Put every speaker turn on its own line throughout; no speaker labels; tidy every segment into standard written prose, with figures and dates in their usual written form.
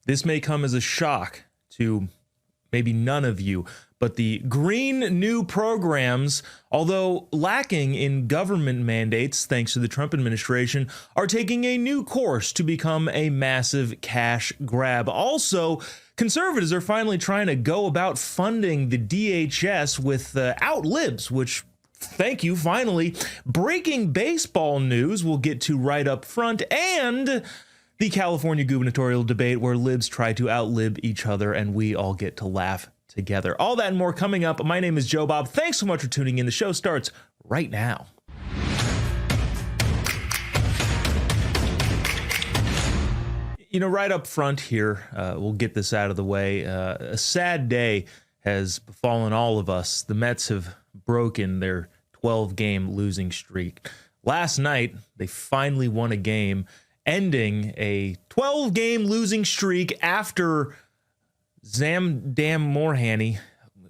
This may come as a shock to maybe none of you, but the green new programs, although lacking in government mandates thanks to the Trump administration, are taking a new course to become a massive cash grab. Also, conservatives are finally trying to go about funding the DHS without libs, which, thank you, finally. Breaking baseball news we'll get to right up front, and the California gubernatorial debate where libs try to outlib each other and we all get to laugh together. All that and more coming up. My name is Jobob. Thanks so much for tuning in. The show starts right now. You know, right up front here, we'll get this out of the way. A sad day has befallen all of us. The Mets have broken their 12-game losing streak. Last night, they finally won a game, ending a 12-game losing streak after Zamdam Morhani,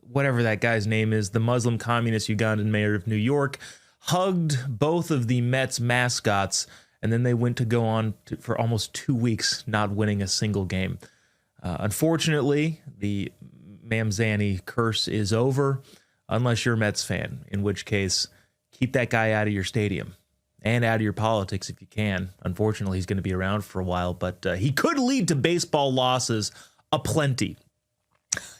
whatever that guy's name is, the Muslim communist Ugandan mayor of New York, hugged both of the Mets mascots, and then they went to go on for almost 2 weeks not winning a single game. Unfortunately, the Mamzani curse is over, unless you're a Mets fan, in which case, keep that guy out of your stadium and out of your politics if you can. Unfortunately, he's going to be around for a while, but he could lead to baseball losses aplenty.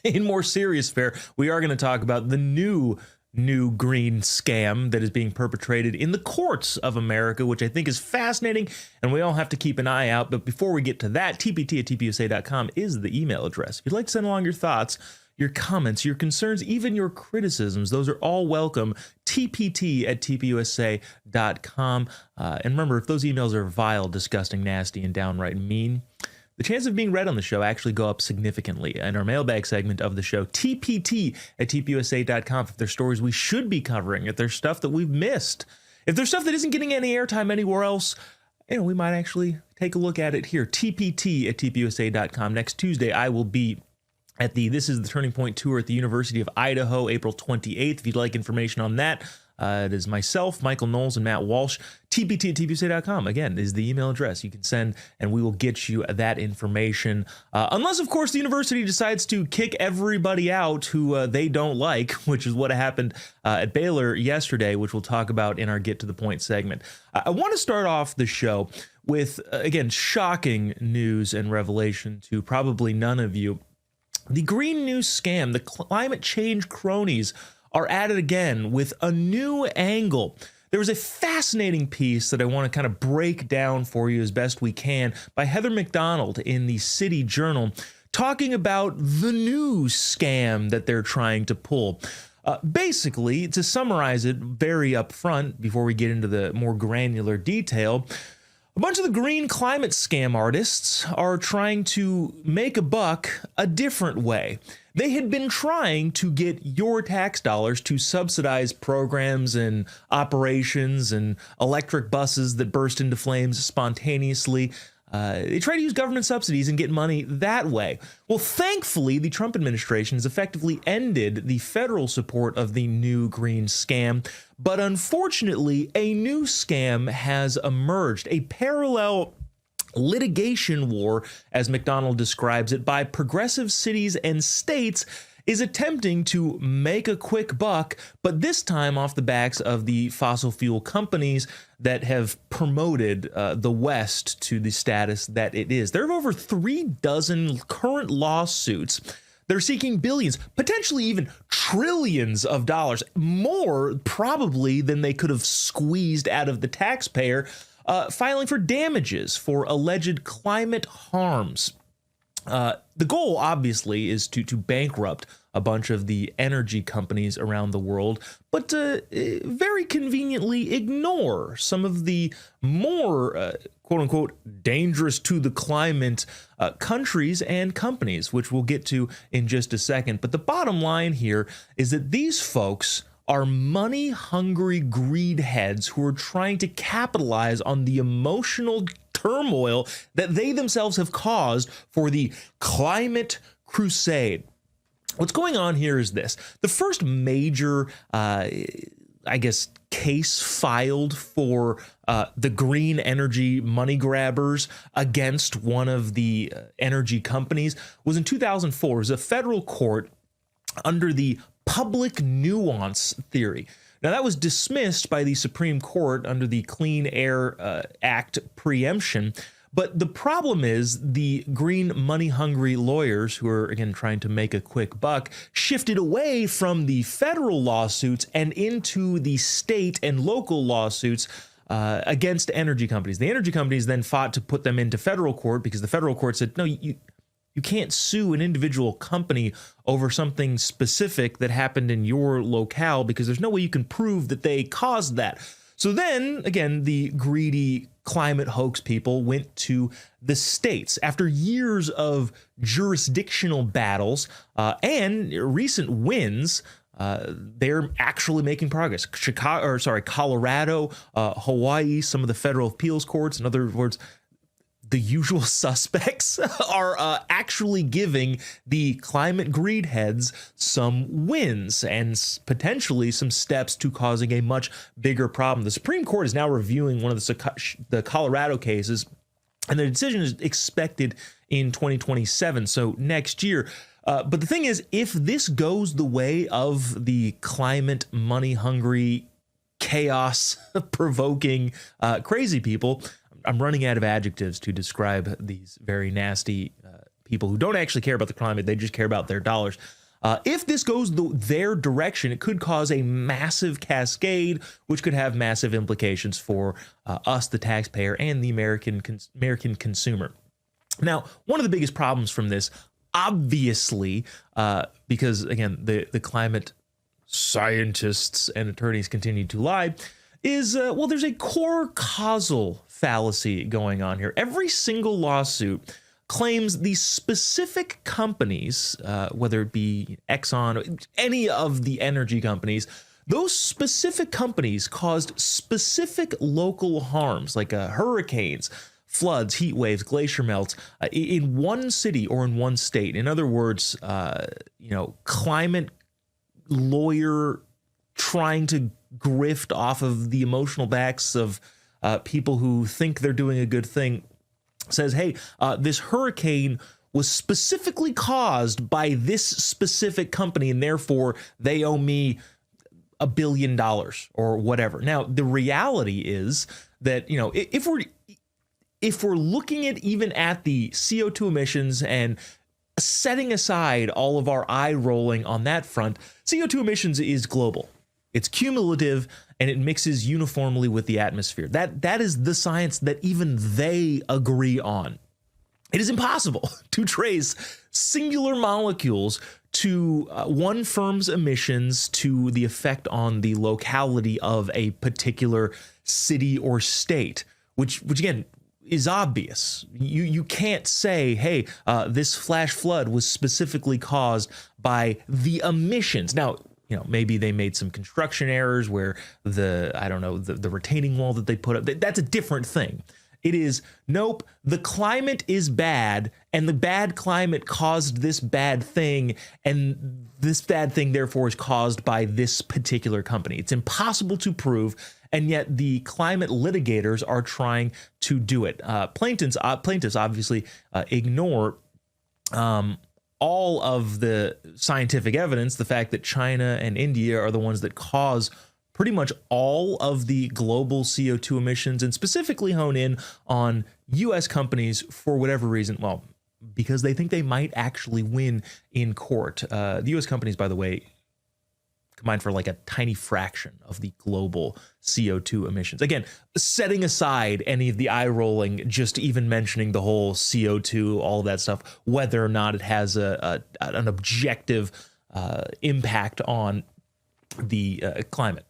In more serious fare, we are going to talk about the new green scam that is being perpetrated in the courts of America, which I think is fascinating, and we all have to keep an eye out. But before we get to that, tpt@tpusa.com is the email address. If you'd like to send along your thoughts, your comments, your concerns, even your criticisms, those are all welcome. tpt@tpusa.com. And remember, if those emails are vile, disgusting, nasty, and downright mean, the chances of being read on the show actually go up significantly. In our mailbag segment of the show, tpt@tpusa.com, if there's stories we should be covering, if there's stuff that we've missed, if there's stuff that isn't getting any airtime anywhere else, we might actually take a look at it here. tpt@tpusa.com. Next Tuesday, I will be at the This is the Turning Point tour at the University of Idaho, April 28th. If you'd like information on that, it is myself, Michael Knowles, and Matt Walsh. tpt@tpusa.com, again, is the email address. You can send, and we will get you that information. Unless, of course, the university decides to kick everybody out who they don't like, which is what happened at Baylor yesterday, which we'll talk about in our Get to the Point segment. I want to start off the show with, again, shocking news and revelation to probably none of you. The green news scam, the climate change cronies are at it again with a new angle. There was a fascinating piece that I want to kind of break down for you as best we can by Heather McDonald in the City Journal, talking about the new scam that they're trying to pull. Basically, to summarize it very upfront before we get into the more granular detail, a bunch of the green climate scam artists are trying to make a buck a different way. They had been trying to get your tax dollars to subsidize programs and operations and electric buses that burst into flames spontaneously. They try to use government subsidies and get money that way. Well, thankfully, the Trump administration has effectively ended the federal support of the new green scam. But unfortunately, a new scam has emerged, a parallel litigation war, as McDonald describes it, by progressive cities and states is attempting to make a quick buck, but this time off the backs of the fossil fuel companies that have promoted the West to the status that it is. There are over 36 current lawsuits. They're seeking billions, potentially even trillions of dollars, more probably than they could have squeezed out of the taxpayer, filing for damages for alleged climate harms. The goal, obviously, is to bankrupt a bunch of the energy companies around the world, but very conveniently ignore some of the more, quote unquote, dangerous to the climate countries and companies, which we'll get to in just a second. But the bottom line here is that these folks are money-hungry greed heads who are trying to capitalize on the emotional turmoil that they themselves have caused for the climate crusade. What's going on here is this. The first major I guess, case filed for the green energy money grabbers against one of the energy companies was in 2004. It was a federal court under the public nuance theory. Now, that was dismissed by the Supreme Court under the Clean Air Act preemption. But the problem is the green money-hungry lawyers who are, again, trying to make a quick buck shifted away from the federal lawsuits and into the state and local lawsuits against energy companies. The energy companies then fought to put them into federal court because the federal court said, no, you can't sue an individual company over something specific that happened in your locale because there's no way you can prove that they caused that. So then, again, the greedy climate hoax people went to the states. After years of jurisdictional battles and recent wins, they're actually making progress. Colorado, Hawaii, some of the federal appeals courts, in other words, the usual suspects are actually giving the climate greed heads some wins and potentially some steps to causing a much bigger problem. The Supreme Court is now reviewing one of the Colorado cases, and the decision is expected in 2027, so next year. But the thing is, if this goes the way of the climate money-hungry, chaos-provoking crazy people, I'm running out of adjectives to describe these very nasty people who don't actually care about the climate. They just care about their dollars. If this goes their direction, it could cause a massive cascade, which could have massive implications for us, the taxpayer, and the American consumer. Now, one of the biggest problems from this, obviously, because, again, the climate scientists and attorneys continue to lie, is, well, there's a core causal fallacy going on here. Every single lawsuit claims the specific companies, whether it be Exxon, any of the energy companies, those specific companies caused specific local harms like hurricanes, floods, heat waves, glacier melts in one city or in one state. In other words, climate lawyer trying to grift off of the emotional backs of people who think they're doing a good thing says, hey, this hurricane was specifically caused by this specific company, and therefore they owe me $1 billion or whatever. Now, the reality is that, if we're looking at even at the CO2 emissions and setting aside all of our eye rolling on that front, CO2 emissions is global. It's cumulative, and it mixes uniformly with the atmosphere. That is the science that even they agree on. It is impossible to trace singular molecules to one firm's emissions to the effect on the locality of a particular city or state, which again is obvious. You can't say, hey, this flash flood was specifically caused by the emissions. Now, maybe they made some construction errors where the retaining wall that they put up, that's a different thing. It is, nope, the climate is bad, and the bad climate caused this bad thing, and this bad thing, therefore, is caused by this particular company. It's impossible to prove, and yet the climate litigators are trying to do it. Plaintiffs obviously ignore all of the scientific evidence, the fact that China and India are the ones that cause pretty much all of the global CO2 emissions, and specifically hone in on U.S. companies for whatever reason. Well, because they think they might actually win in court. The U.S. companies, by the way, combined for like a tiny fraction of the global CO2 emissions. Again, setting aside any of the eye rolling, just even mentioning the whole CO2, all of that stuff, whether or not it has an objective impact on the climate.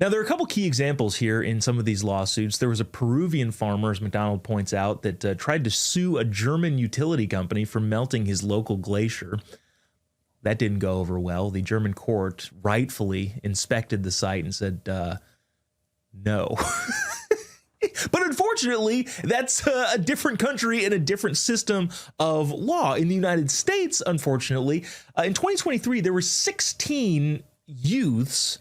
Now, there are a couple key examples here in some of these lawsuits. There was a Peruvian farmer, as McDonald points out, that tried to sue a German utility company for melting his local glacier. That didn't go over well. The German court rightfully inspected the site and said, no. But unfortunately, that's a different country and a different system of law. In the United States, unfortunately, in 2023, there were 16 youths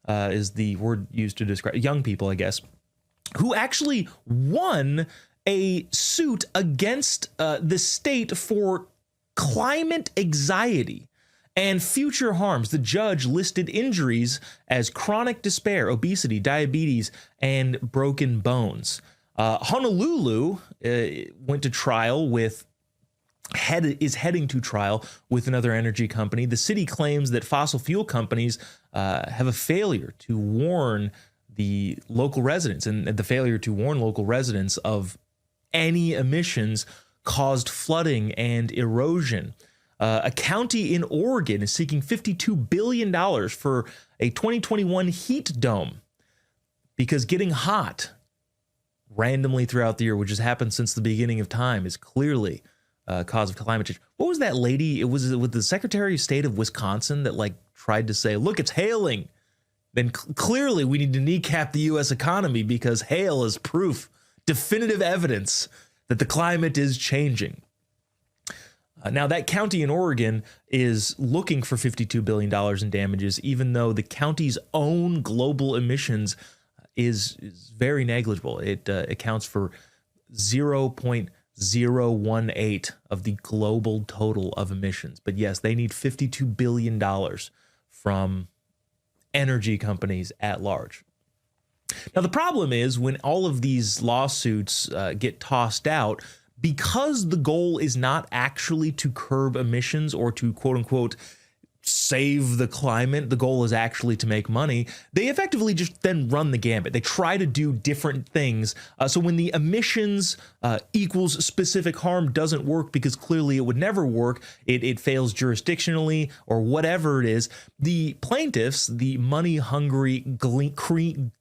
is the word used to describe young people, I guess, who actually won a suit against the state for climate anxiety and future harms. The judge listed injuries as chronic despair, obesity, diabetes, and broken bones. Honolulu went to trial is heading to trial with another energy company. The city claims that fossil fuel companies have a failure to warn the local residents, and the failure to warn local residents of any emissions caused flooding and erosion. A county in Oregon is seeking $52 billion for a 2021 heat dome because getting hot randomly throughout the year, which has happened since the beginning of time, is clearly a cause of climate change. What was that lady? It was with the Secretary of State of Wisconsin that tried to say, look, it's hailing. Then clearly we need to kneecap the U.S. economy because hail is proof, definitive evidence that the climate is changing. Now, that county in Oregon is looking for $52 billion in damages, even though the county's own global emissions is very negligible. It accounts for 0.018 of the global total of emissions. But yes, they need $52 billion from energy companies at large. Now, the problem is when all of these lawsuits get tossed out, because the goal is not actually to curb emissions or to, quote unquote, save the climate, the goal is actually to make money, they effectively just then run the gambit. They try to do different things. So when the emissions equals specific harm doesn't work, because clearly it would never work, it fails jurisdictionally or whatever it is, the plaintiffs, the money-hungry, green,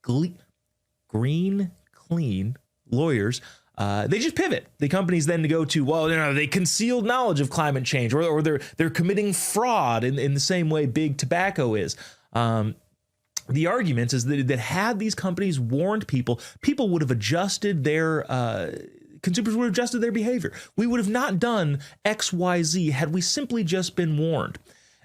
clean lawyers, they just pivot. The companies then go to, well, they concealed knowledge of climate change, or they're committing fraud in the same way big tobacco is. The argument is that had these companies warned people would have adjusted their consumers would have adjusted their behavior. We would have not done X, Y, Z had we simply just been warned.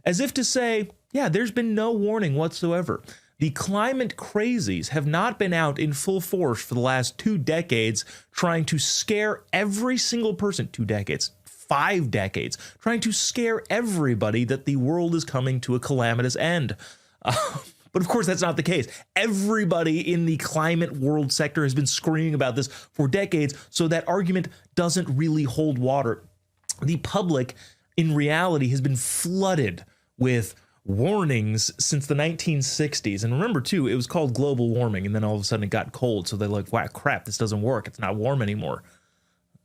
As if to say, yeah, there's been no warning whatsoever. The climate crazies have not been out in full force for the last 2 decades trying to scare every single person, 2 decades, 5 decades, trying to scare everybody that the world is coming to a calamitous end. But of course, that's not the case. Everybody in the climate world sector has been screaming about this for decades, so that argument doesn't really hold water. The public, in reality, has been flooded with warnings since the 1960s. And remember, too, it was called global warming, and then all of a sudden it got cold. So they're like, wow, crap, this doesn't work. It's not warm anymore.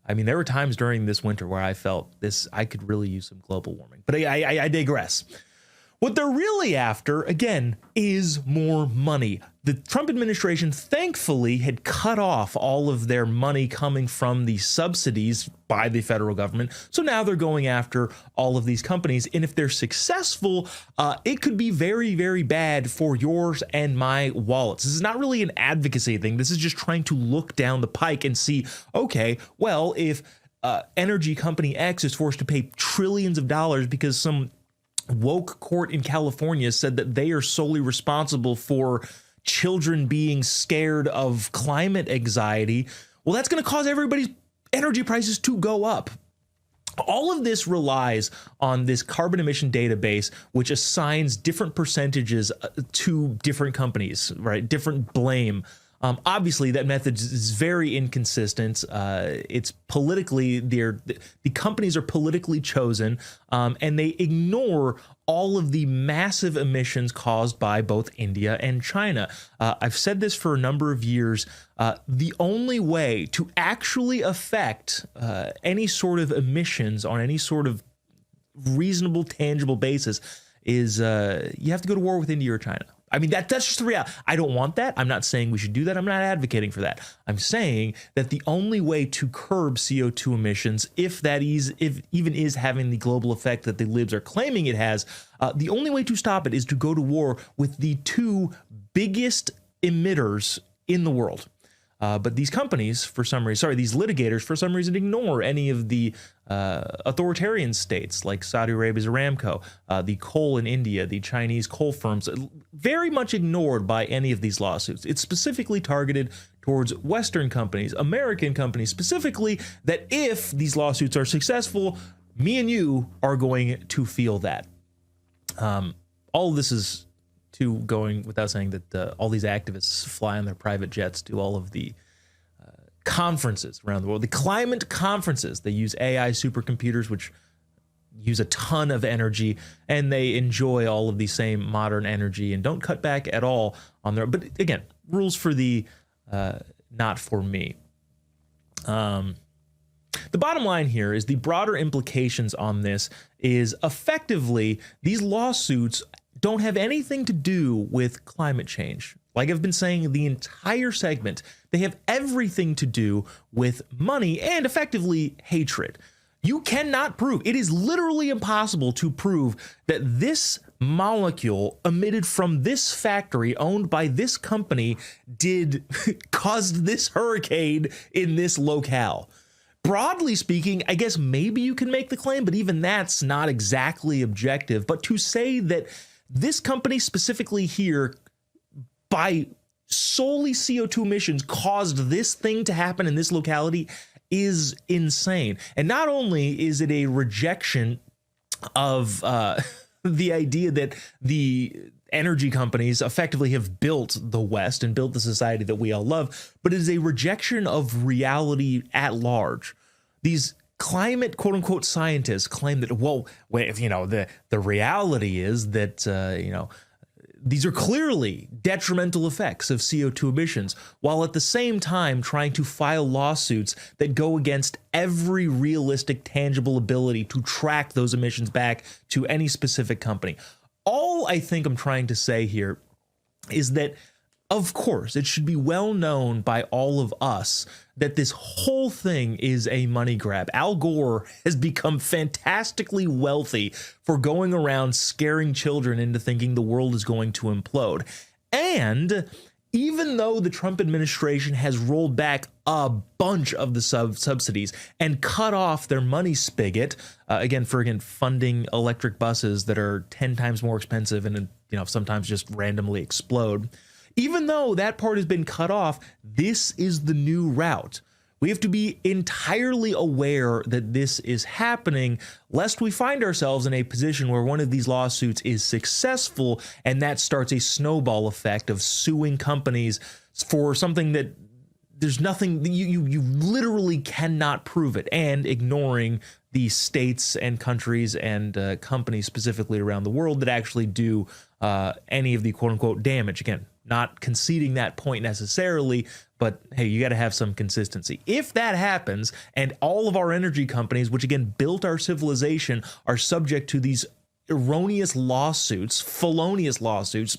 I mean, there were times during this winter where I felt I could really use some global warming. But I digress. What they're really after, again, is more money. The Trump administration, thankfully, had cut off all of their money coming from the subsidies by the federal government. So now they're going after all of these companies. And if they're successful, it could be very, very bad for yours and my wallets. This is not really an advocacy thing. This is just trying to look down the pike and see, okay, well, if energy company X is forced to pay trillions of dollars because some woke court in California said that they are solely responsible for children being scared of climate anxiety, well, that's going to cause everybody's energy prices to go up. All of this relies on this carbon emission database, which assigns different percentages to different companies, right? Different blame. Obviously, that method is very inconsistent. It's politically, the companies are politically chosen, and they ignore all of the massive emissions caused by both India and China. I've said this for a number of years. The only way to actually affect any sort of emissions on any sort of reasonable, tangible basis is you have to go to war with India or China. I mean, that's just the reality. I don't want that. I'm not saying we should do that. I'm not advocating for that. I'm saying that the only way to curb CO2 emissions, if even is having the global effect that the libs are claiming it has, the only way to stop it is to go to war with the 2 biggest emitters in the world. But these companies, for some reason, these litigators, for some reason, ignore any of the authoritarian states like Saudi Arabia's Aramco, the coal in India, the Chinese coal firms, very much ignored by any of these lawsuits. It's specifically targeted towards Western companies, American companies specifically, that if these lawsuits are successful, me and you are going to feel that. All of this is going without saying that all these activists fly on their private jets to all of the conferences around the world, the climate conferences. They use AI supercomputers, which use a ton of energy, and they enjoy all of the same modern energy and don't cut back at all on their, but again, rules for the not for me. The bottom line here is the broader implications on this is effectively these lawsuits don't have anything to do with climate change. Like I've been saying the entire segment, they have everything to do with money and effectively hatred. You cannot prove, it is literally impossible to prove that this molecule emitted from this factory owned by this company caused this hurricane in this locale. Broadly speaking, I guess maybe you can make the claim, but even that's not exactly objective. But to say that this company specifically here, by solely CO2 emissions, caused this thing to happen in this locality is insane. And not only is it a rejection of the idea that the energy companies effectively have built the West and built the society that we all love, but it is a rejection of reality at large. These climate quote unquote scientists claim that, well, if the reality is that these are clearly detrimental effects of CO2 emissions, while at the same time trying to file lawsuits that go against every realistic, tangible ability to track those emissions back to any specific company. All I think I'm trying to say here is that, of course, it should be well known by all of us that this whole thing is a money grab. Al Gore has become fantastically wealthy for going around scaring children into thinking the world is going to implode. And even though the Trump administration has rolled back a bunch of the subsidies and cut off their money spigot, again, funding electric buses that are 10 times more expensive and sometimes just randomly explode, even though that part has been cut off, this is the new route. We have to be entirely aware that this is happening, lest we find ourselves in a position where one of these lawsuits is successful, and that starts a snowball effect of suing companies for something that there's nothing, you literally cannot prove it, and ignoring the states and countries and companies specifically around the world that actually do any of the quote unquote damage. Again, not conceding that point necessarily, but hey, you got to have some consistency. If that happens and all of our energy companies, which again built our civilization, are subject to these erroneous lawsuits, felonious lawsuits,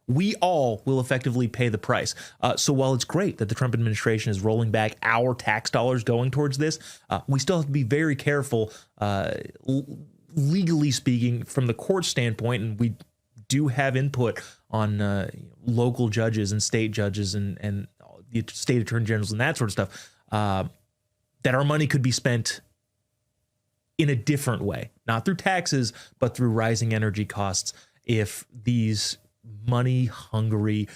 we all will effectively pay the price. So while it's great that the Trump administration is rolling back our tax dollars going towards this, we still have to be very careful, legally speaking, from the court standpoint, and we do have input on local judges and state judges and the state attorney generals and that sort of stuff, that our money could be spent in a different way, not through taxes, but through rising energy costs if these money-hungry,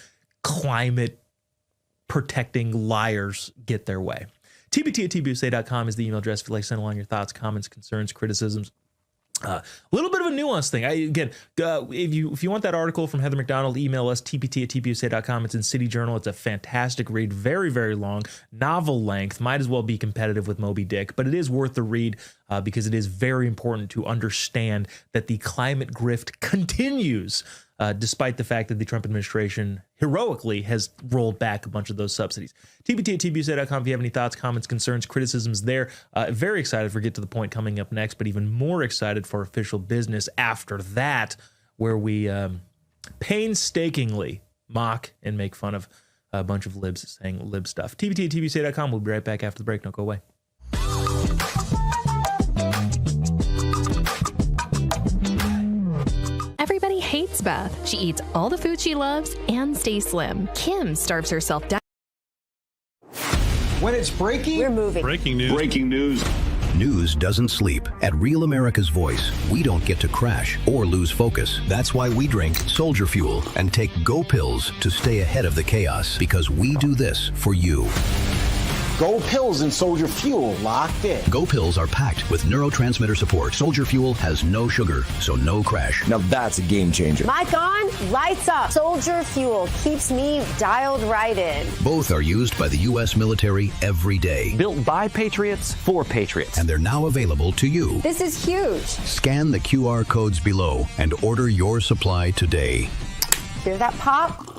climate-protecting liars get their way. TBT@TPUSA.com is the email address if you'd like to send along your thoughts, comments, concerns, criticisms. A little bit of a nuanced thing. If you want that article from Heather McDonald, email us, tpt@tpusa.com. It's in City Journal. It's a fantastic read, very, very long, novel length. Might as well be competitive with Moby Dick, but it is worth the read because it is very important to understand that the climate grift continues, despite the fact that the Trump administration heroically has rolled back a bunch of those subsidies. TBT@tpusa.com if you have any thoughts, comments, concerns, criticisms there. Very excited for Get to the Point coming up next, but even more excited for official business after that, where we painstakingly mock and make fun of a bunch of libs saying lib stuff. TBT@tpusa.com. We'll be right back after the break. Don't go away.
Everybody hates Beth. She eats all the food she loves and stays slim. Kim starves herself down. When it's breaking,
we're moving.
Breaking news.
Breaking news.
News doesn't sleep. At Real America's Voice, we don't get to crash or lose focus. That's why we drink Soldier Fuel and take Go Pills to stay ahead of the chaos, because we do this for you.
Go Pills and Soldier Fuel locked in.
Go Pills are packed with neurotransmitter support. Soldier Fuel has no sugar, so no crash.
Now that's a game changer.
Mic on, lights up. Soldier Fuel keeps me dialed right in.
Both are used by the U.S. military every day.
Built by Patriots for Patriots.
And they're now available to you.
This is huge.
Scan the QR codes below and order your supply today.
Hear that pop?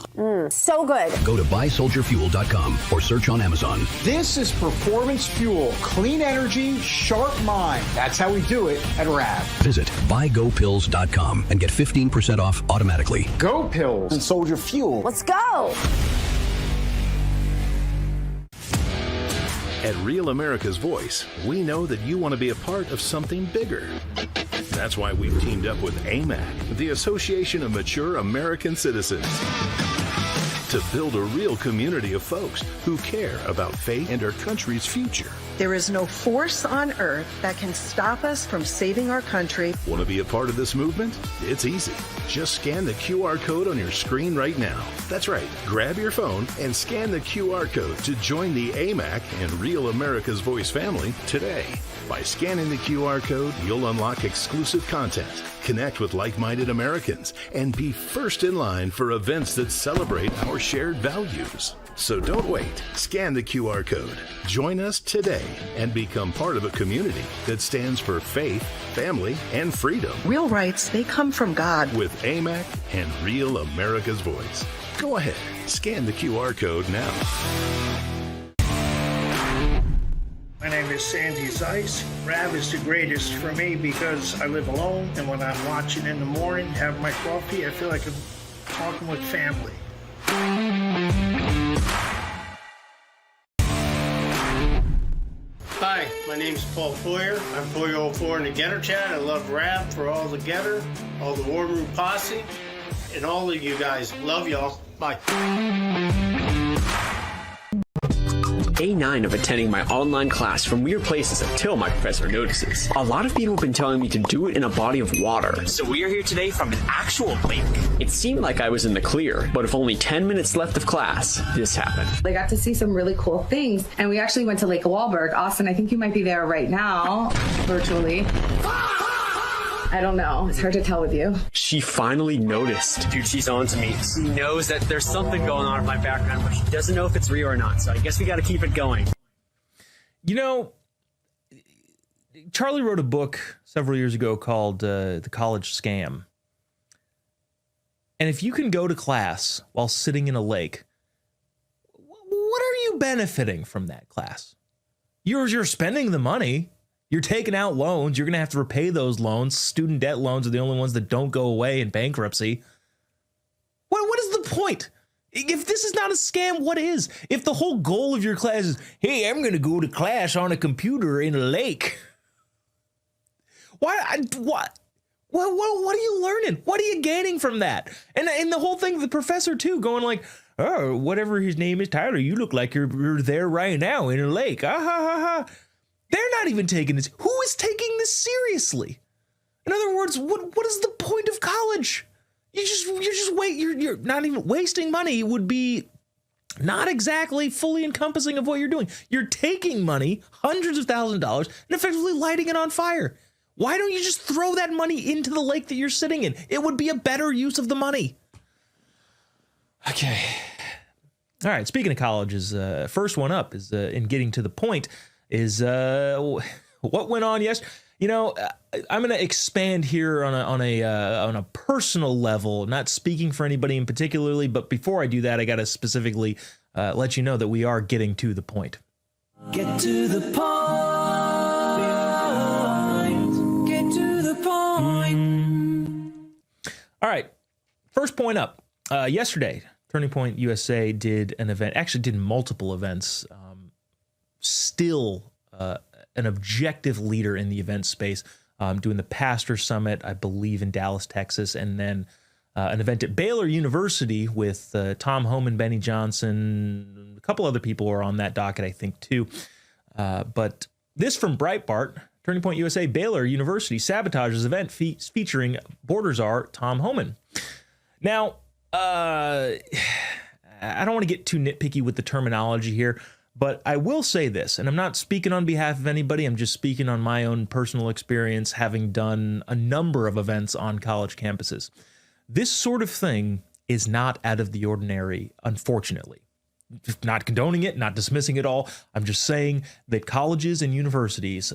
So good.
Go to buysoldierfuel.com or search on Amazon.
This is performance fuel. Clean energy, sharp mind. That's how we do it at RAV.
Visit buygopills.com and get 15% off automatically.
Go Pills and Soldier Fuel.
Let's go.
At Real America's Voice, we know that you want to be a part of something bigger. That's why we've teamed up with AMAC, the Association of Mature American Citizens, to build a real community of folks who care about faith and our country's future.
There is no force on earth that can stop us from saving our country.
Want to be a part of this movement? It's easy. Just scan the QR code on your screen right now. That's right. Grab your phone and scan the QR code to join the AMAC and Real America's Voice family today. By scanning the QR code, you'll unlock exclusive content, connect with like-minded Americans, and be first in line for events that celebrate our shared values. So don't wait. Scan the QR code. Join us today and become part of a community that stands for faith, family, and freedom.
Real rights, they come from God.
With AMAC and Real America's Voice. Go ahead. Scan the QR code now.
My name is Sandy Zeiss. RAV is the greatest for me because I live alone, and when I'm watching in the morning, have my coffee, I feel like I'm talking with family. Hi, my name's Paul Foyer. I'm Foyer04 in the Getter Chat. I love RAV for all the Getter, all the War Room Posse, and all of you guys. Love y'all. Bye.
Day 9 of attending my online class from weird places until my professor notices. A lot of people have been telling me to do it in a body of water. So we are here today from an actual lake. It seemed like I was in the clear, but with only 10 minutes left of class, this happened.
I got to see some really cool things, and we actually went to Lake Wahlberg. Austin, I think you might be there right now, virtually. I don't know. It's hard to tell with you.
She finally noticed. Dude, she's on to me. She knows that there's something going on in my background, but she doesn't know if it's real or not. So I guess we got to keep it going.
You know, Charlie wrote a book several years ago called The College Scam. And if you can go to class while sitting in a lake, what are you benefiting from that class? You're spending the money. You're taking out loans. You're going to have to repay those loans. Student debt loans are the only ones that don't go away in bankruptcy. What is the point? If this is not a scam, what is? If the whole goal of your class is, hey, I'm going to go to class on a computer in a lake. What are you learning? What are you gaining from that? And the whole thing, the professor too, going like, oh, whatever his name is, Tyler, you look like you're there right now in a lake. Ah, ha, ha, ha. They're not even taking this. Who is taking this seriously? In other words, what is the point of college? You're not even wasting money. Would be not exactly fully encompassing of what you're doing. You're taking money, hundreds of thousands of dollars, and effectively lighting it on fire. Why don't you just throw that money into the lake that you're sitting in? It would be a better use of the money. Okay. All right. Speaking of colleges, first one up is in getting to the point is what went on yesterday. You know, I'm going to expand here on a personal level, not speaking for anybody in particularly, but before I do that, I got to specifically let you know that we are getting to the point.
Get to the point. Get to the point.
All right. First point up. Yesterday, Turning Point USA did an event, actually did multiple events, still an objective leader in the event space, doing the Pastor Summit, I believe, in Dallas, Texas, and then an event at Baylor University with Tom Homan, Benny Johnson, a couple other people are on that docket, I think, too. But this from Breitbart, Turning Point USA, Baylor University sabotages event featuring border czar Tom Homan. Now, I don't want to get too nitpicky with the terminology here, but I will say this, and I'm not speaking on behalf of anybody, I'm just speaking on my own personal experience, having done a number of events on college campuses. This sort of thing is not out of the ordinary, unfortunately. Not condoning it, not dismissing it all. I'm just saying that colleges and universities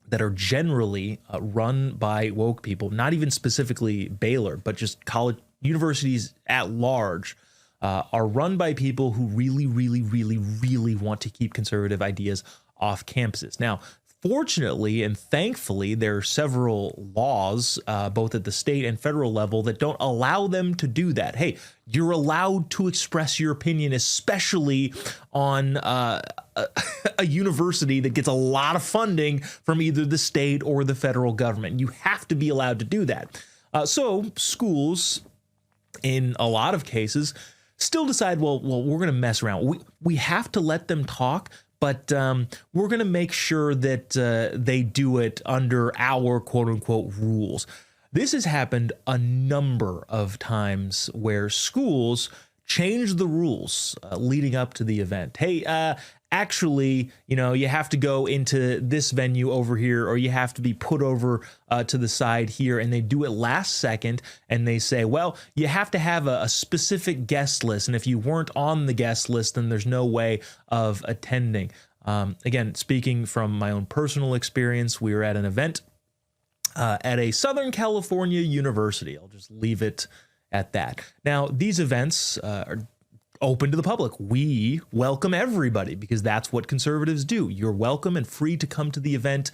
that are generally run by woke people, not even specifically Baylor, but just college universities at large, are run by people who really, really, really, really want to keep conservative ideas off campuses. Now, fortunately and thankfully, there are several laws, both at the state and federal level, that don't allow them to do that. Hey, you're allowed to express your opinion, especially on a university that gets a lot of funding from either the state or the federal government. You have to be allowed to do that. So schools, in a lot of cases, still decide, well, we're going to mess around. We have to let them talk, but we're going to make sure that they do it under our quote-unquote rules. This has happened a number of times where schools change the rules leading up to the event. Hey, actually, you have to go into this venue over here, or you have to be put over to the side here, and they do it last second, and they say, well, you have to have a specific guest list, and if you weren't on the guest list, then there's no way of attending. Again, speaking from my own personal experience, we were at an event at a Southern California university. I'll just leave it at that. Now, these events are open to the public. We welcome everybody because that's what conservatives do. You're welcome and free to come to the event.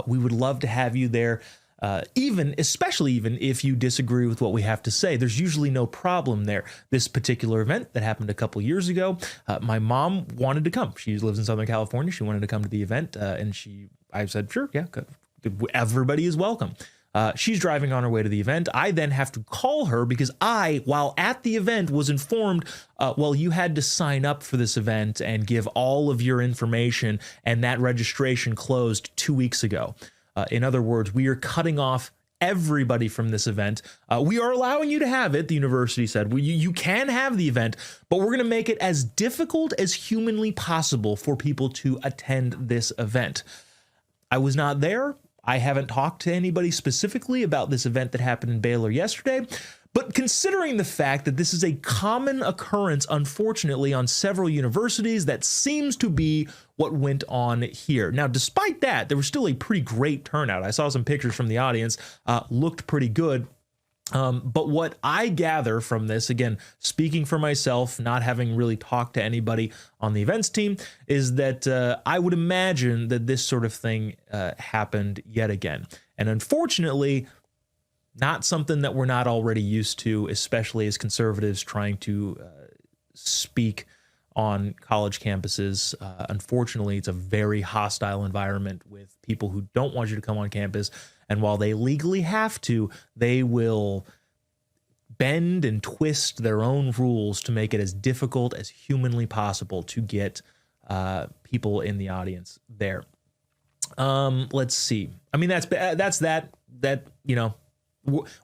We would love to have you there, especially if you disagree with what we have to say. There's usually no problem there. This particular event that happened a couple years ago, my mom wanted to come. She lives in Southern California. She wanted to come to the event, and I said, sure, yeah, everybody is welcome. She's driving on her way to the event. I then have to call her because while at the event, was informed, well, you had to sign up for this event and give all of your information, and that registration closed 2 weeks ago. In other words, we are cutting off everybody from this event. We are allowing you to have it, the university said. You can have the event, but we're going to make it as difficult as humanly possible for people to attend this event. I was not there. I haven't talked to anybody specifically about this event that happened in Baylor yesterday, but considering the fact that this is a common occurrence, unfortunately, on several universities, that seems to be what went on here. Now, despite that, there was still a pretty great turnout. I saw some pictures from the audience, looked pretty good. But what I gather from this, again, speaking for myself, not having really talked to anybody on the events team, is that I would imagine that this sort of thing happened yet again. And unfortunately, not something that we're not already used to, especially as conservatives trying to speak on college campuses. Unfortunately, it's a very hostile environment with people who don't want you to come on campus. And while they legally have to, they will bend and twist their own rules to make it as difficult as humanly possible to get people in the audience there. Let's see. I mean, that's that,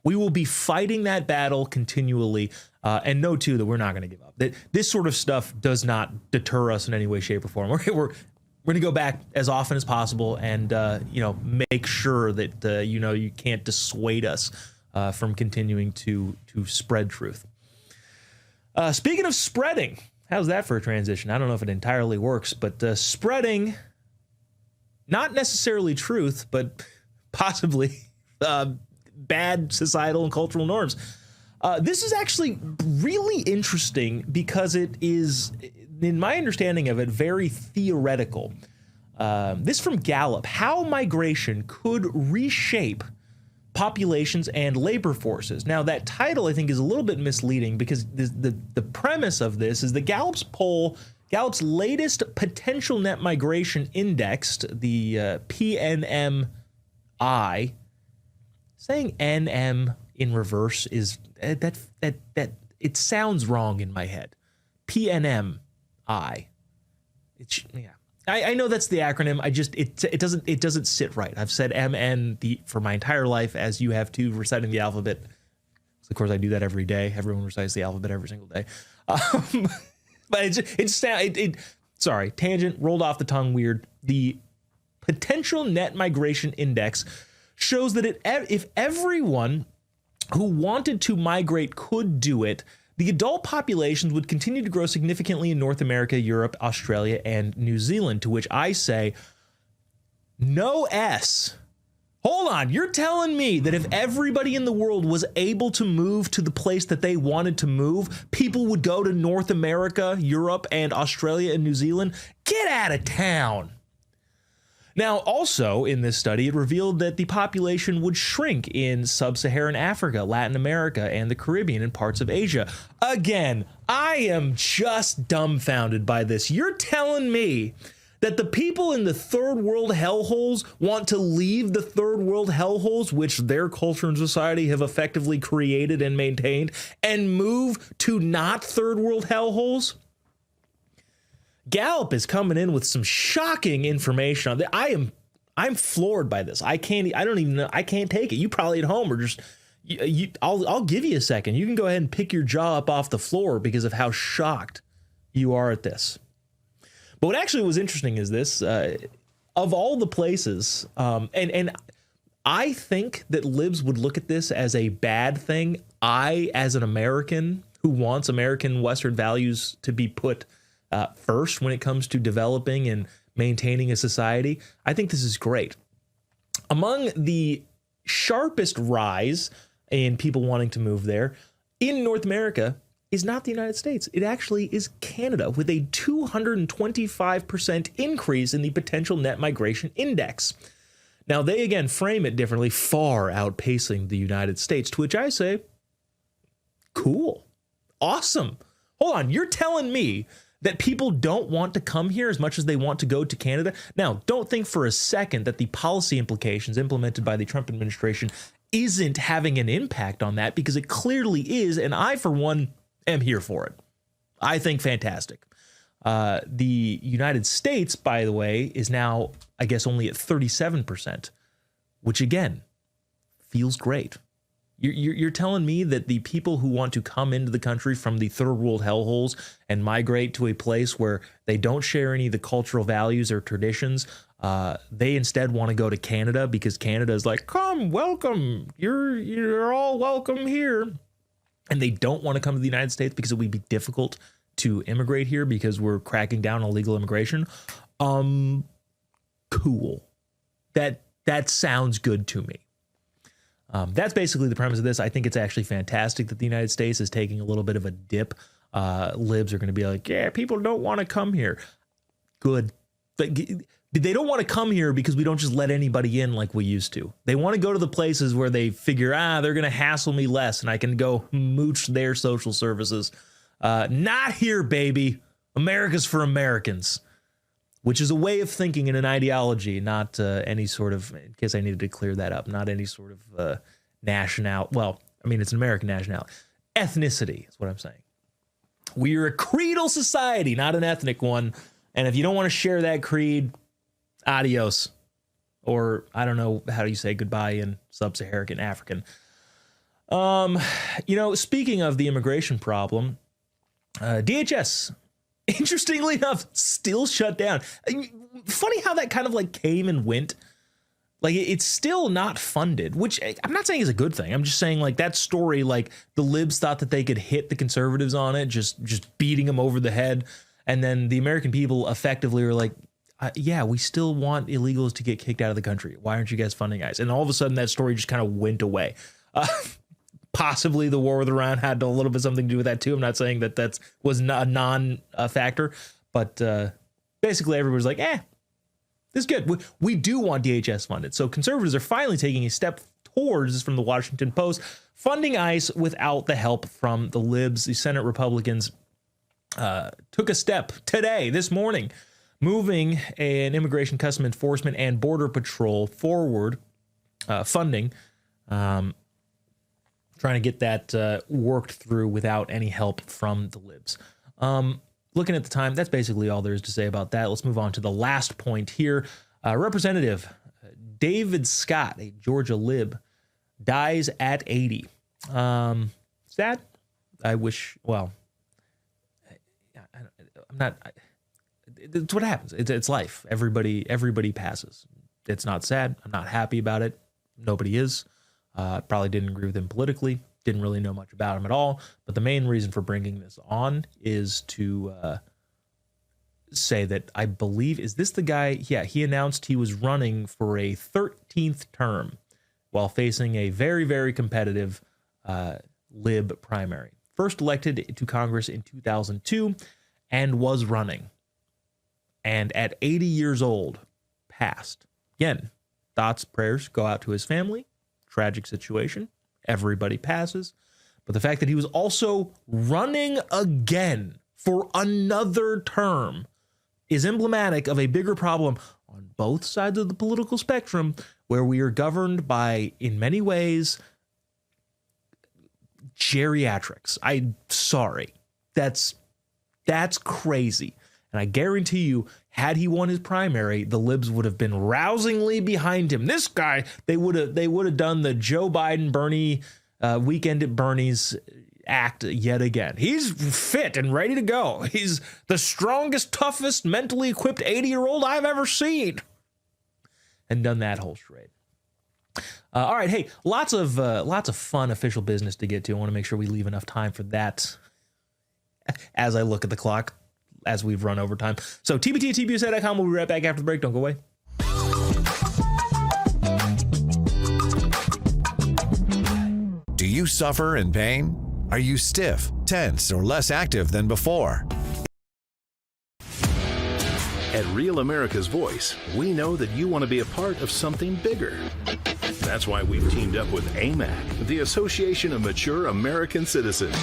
we will be fighting that battle continually, and know too that we're not going to give up. That this sort of stuff does not deter us in any way, shape, or form. We're going to go back as often as possible and make sure that you can't dissuade us from continuing to spread truth. Speaking of spreading, how's that for a transition? I don't know if it entirely works, but spreading not necessarily truth, but possibly bad societal and cultural norms. This is actually really interesting because it is, in my understanding of it, very theoretical. This from Gallup: how migration could reshape populations and labor forces. Now, that title, I think, is a little bit misleading because the premise of this is that Gallup's latest potential net migration indexed, the PNMI, saying NMI in reverse is that it sounds wrong in my head. PNMI. Yeah. I know that's the acronym. It doesn't sit right. I've said MN for my entire life, as you have too, reciting the alphabet. Of course, I do that every day. Everyone recites the alphabet every single day. But sorry, tangent, rolled off the tongue weird. The potential net migration index shows that if everyone who wanted to migrate could do it, the adult populations would continue to grow significantly in North America, Europe, Australia, and New Zealand, to which I say, no S. Hold on, you're telling me that if everybody in the world was able to move to the place that they wanted to move, people would go to North America, Europe, and Australia and New Zealand? Get out of town. Now, also in this study, it revealed that the population would shrink in sub-Saharan Africa, Latin America, and the Caribbean and parts of Asia. Again, I am just dumbfounded by this. You're telling me that the people in the third world hellholes want to leave the third world hellholes, which their culture and society have effectively created and maintained, and move to not third world hellholes? Gallup is coming in with some shocking information on that. I'm floored by this. I can't take it. You probably at home are just, I'll give you a second. You can go ahead and pick your jaw up off the floor because of how shocked you are at this. But what actually was interesting is this, of all the places, and I think that libs would look at this as a bad thing. As an American who wants American Western values to be put first when it comes to developing and maintaining a society, I think this is great. Among the sharpest rise in people wanting to move there in North America is not the United States. It actually is Canada, with a 225% increase in the potential net migration index. Now, they again frame it differently, far outpacing the United States, to which I say, cool, awesome. Hold on, you're telling me that people don't want to come here as much as they want to go to Canada? Now, don't think for a second that the policy implications implemented by the Trump administration isn't having an impact on that, because it clearly is, and I, for one, am here for it. I think fantastic. The United States, by the way, is now, I guess, only at 37%, which again, feels great. You're telling me that the people who want to come into the country from the third world hellholes and migrate to a place where they don't share any of the cultural values or traditions, they instead want to go to Canada because Canada is like, come, welcome, you're all welcome here. And they don't want to come to the United States because it would be difficult to immigrate here because we're cracking down on illegal immigration. Cool. That sounds good to me. That's basically the premise of this. I think it's actually fantastic that the United States is taking a little bit of a dip. Libs are going to be like, yeah, people don't want to come here. Good. But they don't want to come here because we don't just let anybody in like we used to. They want to go to the places where they figure, they're going to hassle me less and I can go mooch their social services. Not here, baby. America's for Americans, which is a way of thinking and an ideology, not any sort of, in case I needed to clear that up, not any sort of nationality. Well, I mean, it's an American nationality. Ethnicity is what I'm saying. We're a creedal society, not an ethnic one. And if you don't want to share that creed, adios. Or I don't know how you say goodbye in sub-Saharan African. Speaking of the immigration problem, DHS, interestingly enough, still shut down. Funny how that kind of like came and went. Like it's still not funded, which I'm not saying is a good thing. I'm just saying like that story, like the libs thought that they could hit the conservatives on it, just beating them over the head. And then the American people effectively were like, yeah, we still want illegals to get kicked out of the country. Why aren't you guys funding ICE? And all of a sudden that story just kind of went away. Possibly the war with Iran had a little bit something to do with that too. I'm not saying that was a non-factor, but basically everybody's like, this is good. We do want DHS funded. So conservatives are finally taking a step towards, this from the Washington Post, funding ICE without the help from the libs. The Senate Republicans took a step today, this morning, moving an Immigration, Customs Enforcement, and Border Patrol forward funding. trying to get that worked through without any help from the libs. Looking at the time, that's basically all there is to say about that. Let's move on to the last point here. Representative David Scott, a Georgia lib, dies at 80. Sad. I wish, well, I'm not, it's what happens. It's life. Everybody passes. It's not sad. I'm not happy about it. Nobody is. Probably didn't agree with him politically. Didn't really know much about him at all. But the main reason for bringing this on is to say that I believe, is this the guy? Yeah, he announced he was running for a 13th term while facing a very, very competitive lib primary. First elected to Congress in 2002 and was running. And at 80 years old, passed. Again, thoughts, prayers go out to his family. Tragic situation. Everybody passes. But the fact that he was also running again for another term is emblematic of a bigger problem on both sides of the political spectrum, where we are governed by, in many ways, geriatrics. I'm sorry. That's crazy. And I guarantee you, had he won his primary, the libs would have been rousingly behind him. This guy, they would have done the Joe Biden, Bernie, Weekend at Bernie's act yet again. He's fit and ready to go. He's the strongest, toughest, mentally equipped 80-year-old I've ever seen. And done that whole charade. All right, hey, lots of fun official business to get to. I want to make sure we leave enough time for that as I look at the clock, as we've run over time. So TBT at TPUSA.com. We'll be right back after the break. Don't go away.
Do you suffer in pain? Are you stiff, tense, or less active than before?
At Real America's Voice, we know that you want to be a part of something bigger. That's why we've teamed up with AMAC, the Association of Mature American Citizens,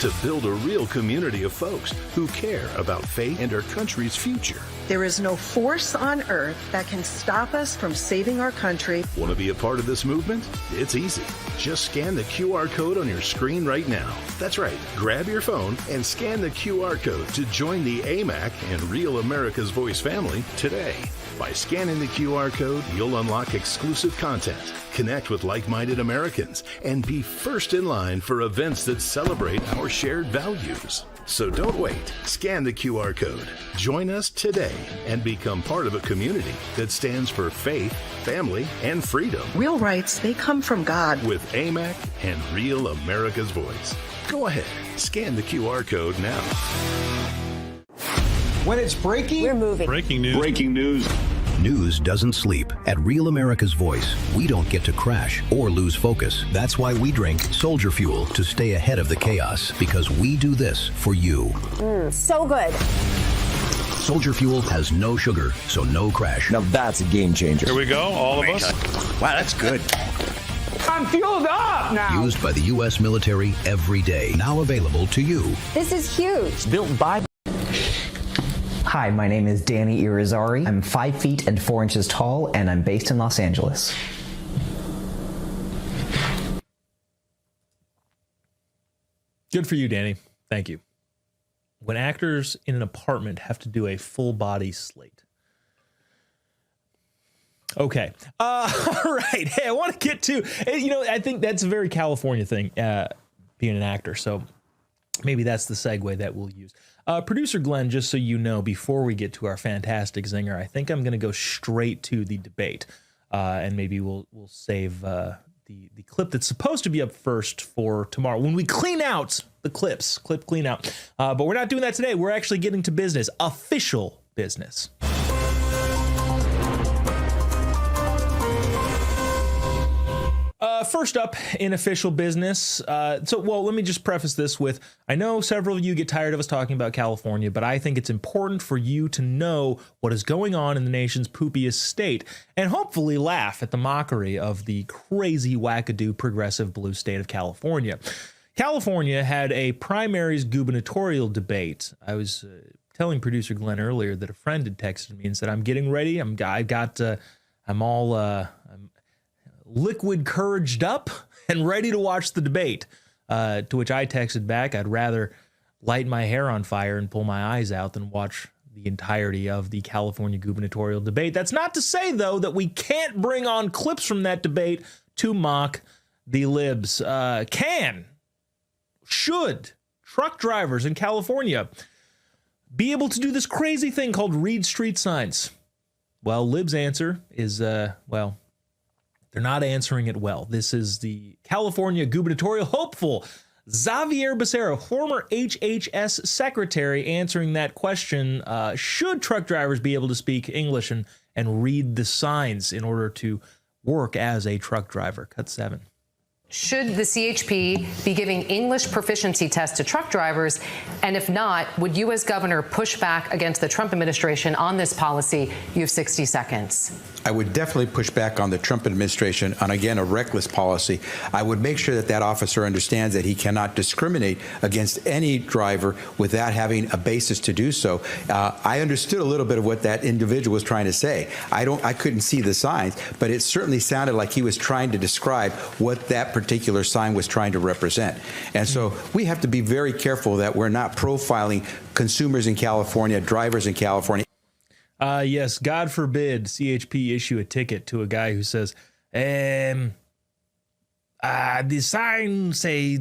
to build a real community of folks who care about faith and our country's future.
There is no force on earth that can stop us from saving our country.
Want to be a part of this movement? It's easy. Just scan the QR code on your screen right now. That's right. Grab your phone and scan the QR code to join the AMAC and Real America's Voice family today. By scanning the QR code, you'll unlock exclusive content, connect with like-minded Americans, and be first in line for events that celebrate our shared values. So don't wait. Scan the QR code. Join us today and become part of a community that stands for faith, family, and freedom.
Real rights, they come from God.
With AMAC and Real America's Voice. Go ahead. Scan the QR code now.
When it's breaking,
We're moving.
Breaking news.
Breaking news.
News doesn't sleep. At Real America's Voice, we don't get to crash or lose focus. That's why we drink Soldier Fuel to stay ahead of the chaos, because we do this for you.
So good.
Soldier Fuel has no sugar, so no crash.
Now that's a game changer. Here we go, all of us.
Wow, that's good. I'm fueled up now.
Used by the U.S. military every day. Now available to you.
This is huge.
Built by...
Hi, my name is Danny Irizarry. I'm 5 feet and 4 inches tall, and I'm based in Los Angeles.
Good for you, Danny. Thank you. When actors in an apartment have to do a full body slate. Okay. All right. Hey, I want to get to, I think that's a very California thing, being an actor. So maybe that's the segue that we'll use. Producer Glenn, just so you know, before we get to our fantastic zinger, I think I'm going to go straight to the debate, and maybe we'll save the clip that's supposed to be up first for tomorrow when we clean out the clip clean out. But we're not doing that today. We're actually getting to business, official business. First up in official business. Let me just preface this with, I know several of you get tired of us talking about California, but I think it's important for you to know what is going on in the nation's poopiest state and hopefully laugh at the mockery of the crazy wackadoo progressive blue state of California. California had a primaries gubernatorial debate. I was telling producer Glenn earlier that a friend had texted me and said, I'm getting ready. I'm liquid couraged up and ready to watch the debate. To which I texted back, I'd rather light my hair on fire and pull my eyes out than watch the entirety of the California gubernatorial debate. That's not to say, though, that we can't bring on clips from that debate to mock the libs. Should truck drivers in California be able to do this crazy thing called read street signs? Well, libs' answer is, they're not answering it well. This is the California gubernatorial hopeful, Xavier Becerra, former HHS secretary, answering that question. Should truck drivers be able to speak English and read the signs in order to work as a truck driver? Cut 7.
Should the CHP be giving English proficiency tests to truck drivers? And if not, would you as governor push back against the Trump administration on this policy? You have 60 seconds.
I would definitely push back on the Trump administration on, again, a reckless policy. I would make sure that that officer understands that he cannot discriminate against any driver without having a basis to do so. I understood a little bit of what that individual was trying to say. I couldn't see the signs, but it certainly sounded like he was trying to describe what that particular sign was trying to represent. And so we have to be very careful that we're not profiling consumers in California, drivers in California.
Yes, God forbid CHP issue a ticket to a guy who says, the sign say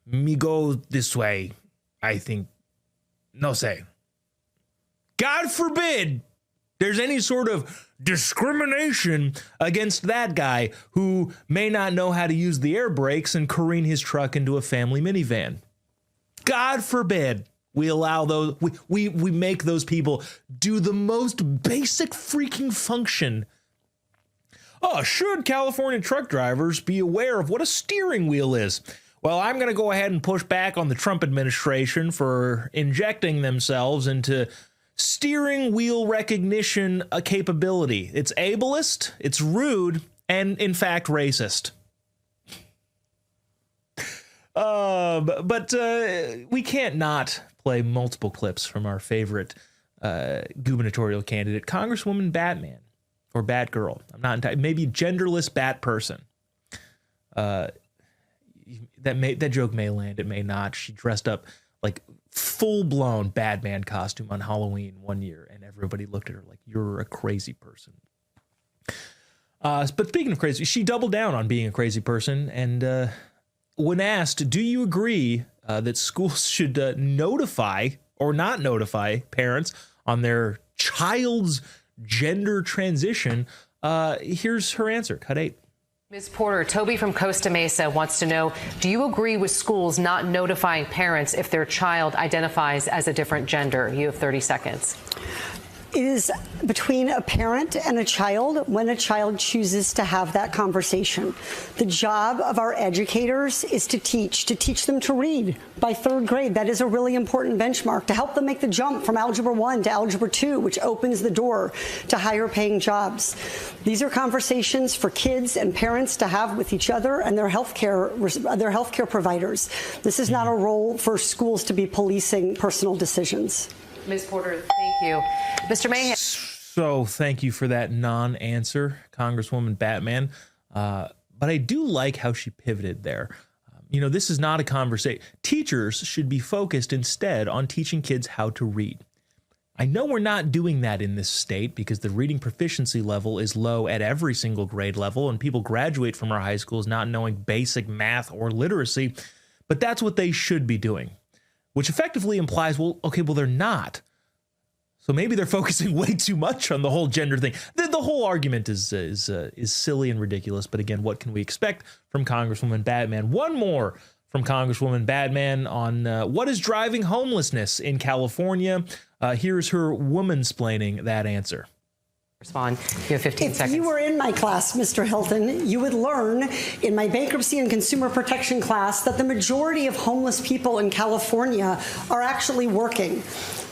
me go this way, I think. No say. God forbid there's any sort of discrimination against that guy who may not know how to use the air brakes and careen his truck into a family minivan. God forbid we allow those, we make those people do the most basic freaking function. Oh, should California truck drivers be aware of what a steering wheel is? Well, I'm going to go ahead and push back on the Trump administration for injecting themselves into steering wheel recognition capability. It's ableist, it's rude, and in fact racist. But we can't not play multiple clips from our favorite gubernatorial candidate, Congresswoman Batman, or Batgirl. I'm not entirely, maybe genderless Bat person. That joke may land, it may not. She dressed up like full-blown Batman costume on Halloween one year, and everybody looked at her like, you're a crazy person. But speaking of crazy, she doubled down on being a crazy person, and when asked, do you agree that schools should notify or not notify parents on their child's gender transition, here's her answer. Cut 8.
Ms. Porter, Toby from Costa Mesa wants to know, do you agree with schools not notifying parents if their child identifies as a different gender? You have 30 seconds.
It is between a parent and a child when a child chooses to have that conversation. The job of our educators is to teach them to read by 3rd grade. That is a really important benchmark to help them make the jump from Algebra 1 to Algebra 2, which opens the door to higher paying jobs. These are conversations for kids and parents to have with each other and their healthcare providers. This is not a role for schools to be policing personal decisions.
Ms. Porter, thank you. Mr. Mahan.
So thank you for that non-answer, Congresswoman Batman. But I do like how she pivoted there. This is not a conversation. Teachers should be focused instead on teaching kids how to read. I know we're not doing that in this state because the reading proficiency level is low at every single grade level, and people graduate from our high schools not knowing basic math or literacy, but that's what they should be doing. Which effectively implies, they're not. So maybe they're focusing way too much on the whole gender thing. The whole argument is silly and ridiculous. But again, what can we expect from Congresswoman Batman? One more from Congresswoman Batman on what is driving homelessness in California. Here's her woman-splaining that answer.
Respond. You have 15 seconds.
If you were in my class, Mr. Hilton, you would learn in my bankruptcy and consumer protection class that the majority of homeless people in California are actually working.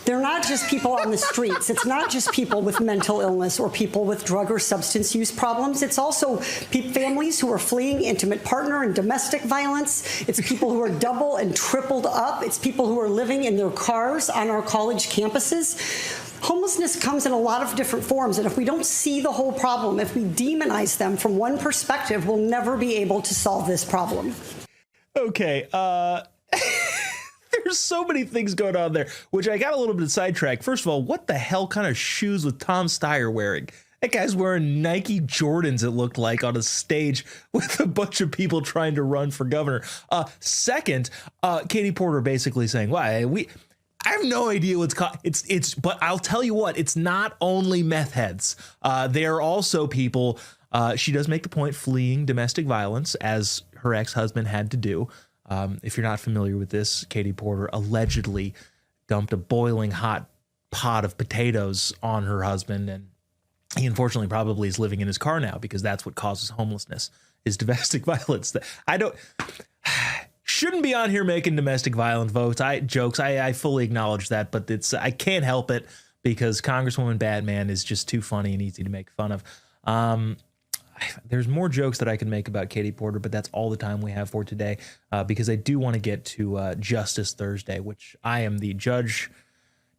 They're not just people on the streets. It's not just people with mental illness or people with drug or substance use problems. It's also families who are fleeing intimate partner and domestic violence. It's people who are double and tripled up. It's people who are living in their cars on our college campuses. Homelessness comes in a lot of different forms, and if we don't see the whole problem, if we demonize them from one perspective, we'll never be able to solve this problem.
Okay, there's so many things going on there, which I got a little bit sidetracked. First of all, what the hell kind of shoes was Tom Steyer wearing? That guy's wearing Nike Jordans, it looked like, on a stage with a bunch of people trying to run for governor. Second, Katie Porter basically saying, "Why I have no idea what's but I'll tell you what, it's not only meth heads. They are also people." She does make the point, fleeing domestic violence, as her ex-husband had to do. If you're not familiar with this, Katie Porter allegedly dumped a boiling hot pot of potatoes on her husband, and he unfortunately probably is living in his car now because that's what causes homelessness, is domestic violence. Shouldn't be on here making domestic violence jokes. I fully acknowledge that, but I can't help it because Congresswoman Batman is just too funny and easy to make fun of. There's more jokes that I can make about Katie Porter, but that's all the time we have for today because I do want to get to Justice Thursday, which I am the judge,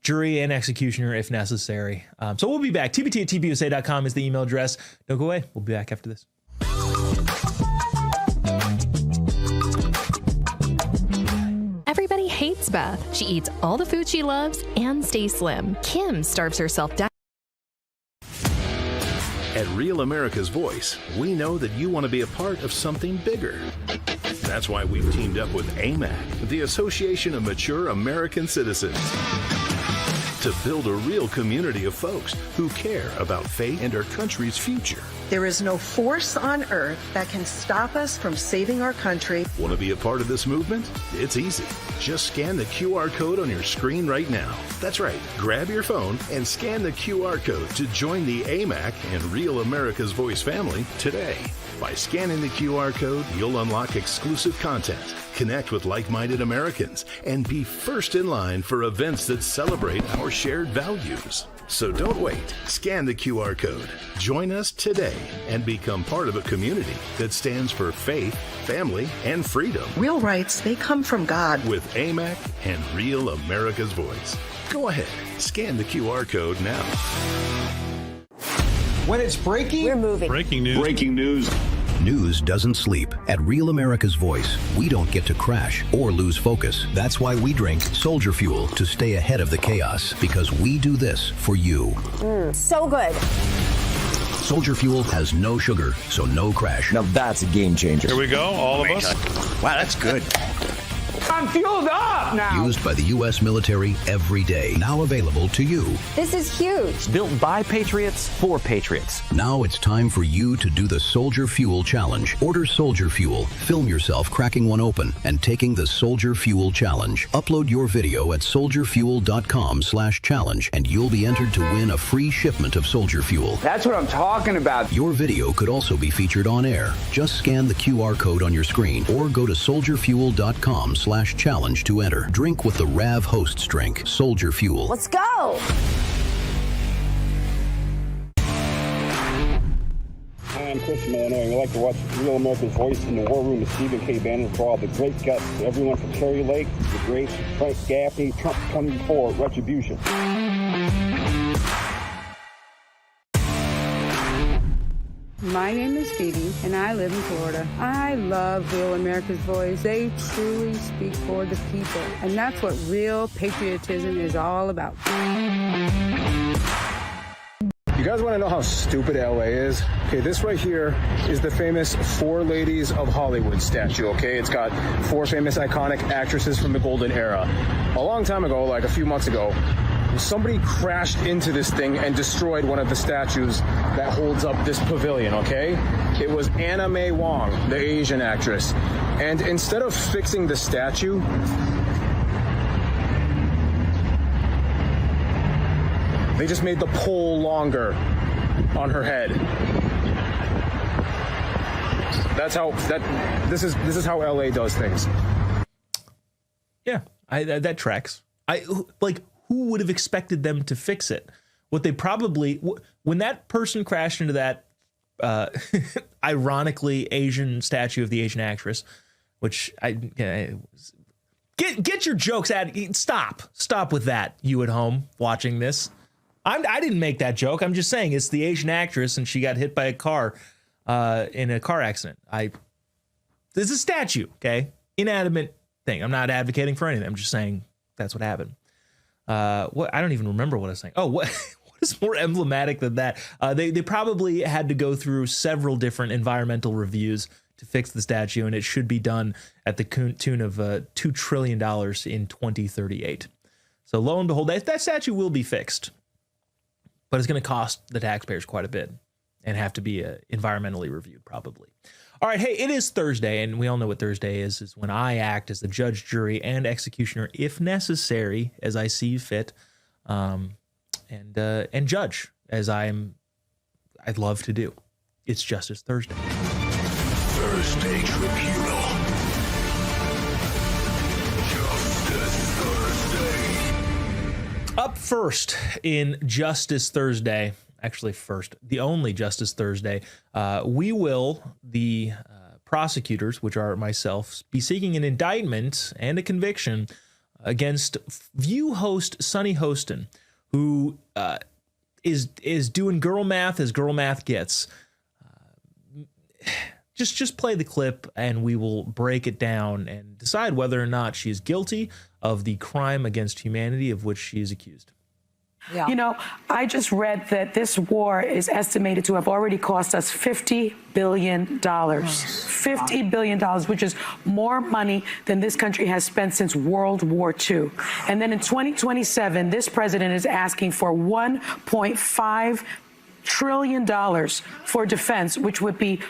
jury, and executioner if necessary. So we'll be back. tpt@tpusa.com is the email address. Don't go away. We'll be back after this.
Everybody hates Beth. She eats all the food she loves and stays slim. Kim starves herself down.
At Real America's Voice, we know that you want to be a part of something bigger. That's why we've teamed up with AMAC, the Association of Mature American Citizens, to build a real community of folks who care about faith and our country's future.
There is no force on earth that can stop us from saving our country.
Want to be a part of this movement? It's easy. Just scan the QR code on your screen right now. That's right. Grab your phone and scan the QR code to join the AMAC and Real America's Voice family today. By scanning the QR code, you'll unlock exclusive content, connect with like-minded Americans, and be first in line for events that celebrate our shared values. So don't wait. Scan the QR code. Join us today and become part of a community that stands for faith, family, and freedom.
Real rights, they come from God.
With AMAC and Real America's Voice. Go ahead. Scan the QR code now.
When it's breaking,
we're moving.
Breaking news.
Breaking news. News doesn't sleep. At Real America's Voice, we don't get to crash or lose focus. That's why we drink Soldier Fuel to stay ahead of the chaos, because we do this for you.
So good.
Soldier Fuel has no sugar, so no crash.
Now that's a game changer. Here we go, all of us.
Wow, that's good.
I'm fueled up now.
Used by the U.S. military every day. Now available to you.
This is huge.
Built by Patriots for Patriots.
Now it's time for you to do the Soldier Fuel Challenge. Order Soldier Fuel, film yourself cracking one open, and taking the Soldier Fuel Challenge. Upload your video at soldierfuel.com/challenge, and you'll be entered to win a free shipment of Soldier Fuel.
That's what I'm talking about.
Your video could also be featured on air. Just scan the QR code on your screen or go to soldierfuel.com/challenge to enter. Drink with the Rav Hosts drink, Soldier Fuel.
Let's go.
I'm Christian Illinois. We like to watch Real America's Voice in the War Room with Stephen K. Bannon for all the great guests. Everyone from Kerry Lake, the great Frank Gaffney, Trump coming for retribution.
My name is Phoebe, and I live in Florida. I love Real America's Voice. They truly speak for the people, and that's what real patriotism is all about.
You guys want to know how stupid LA is? Okay, this right here is the famous Four Ladies of Hollywood statue, okay? It's got four famous iconic actresses from the golden era. A long time ago, like a few months ago, somebody crashed into this thing and destroyed one of the statues that holds up this pavilion, okay? It was Anna Mae Wong, the Asian actress. And instead of fixing the statue, they just made the pole longer on her head. That's how this is how LA does things.
Yeah, that tracks. Who would have expected them to fix it? What they probably, when that person crashed into that ironically Asian statue of the Asian actress, which get your jokes out. Stop with that, you at home watching this. I didn't make that joke. I'm just saying it's the Asian actress, and she got hit by a car in a car accident. There's a statue, okay? Inanimate thing. I'm not advocating for anything. I'm just saying that's what happened. What I don't even remember what I was saying. Oh, what is more emblematic than that? They probably had to go through several different environmental reviews to fix the statue, and it should be done at the tune of $2 trillion in 2038. So lo and behold, that statue will be fixed, but it's going to cost the taxpayers quite a bit and have to be environmentally reviewed probably. All right, hey, it is Thursday, and we all know what Thursday is when I act as the judge, jury, and executioner, if necessary, as I see fit, and judge, as I'd love to do. It's Justice Thursday.
Thursday Tribunal. Justice Thursday.
Up first in Justice Thursday, actually first, the only Justice Thursday, the prosecutors, which are myself, be seeking an indictment and a conviction against View host Sunny Hostin, who is doing girl math as girl math gets. Just play the clip and we will break it down and decide whether or not she is guilty of the crime against humanity of which she is accused.
Yeah. You know, I just read that this war is estimated to have already cost us $50 billion. $50 billion, which is more money than this country has spent since World War II. And then in 2027, this president is asking for $1.5 trillion for defense, which would be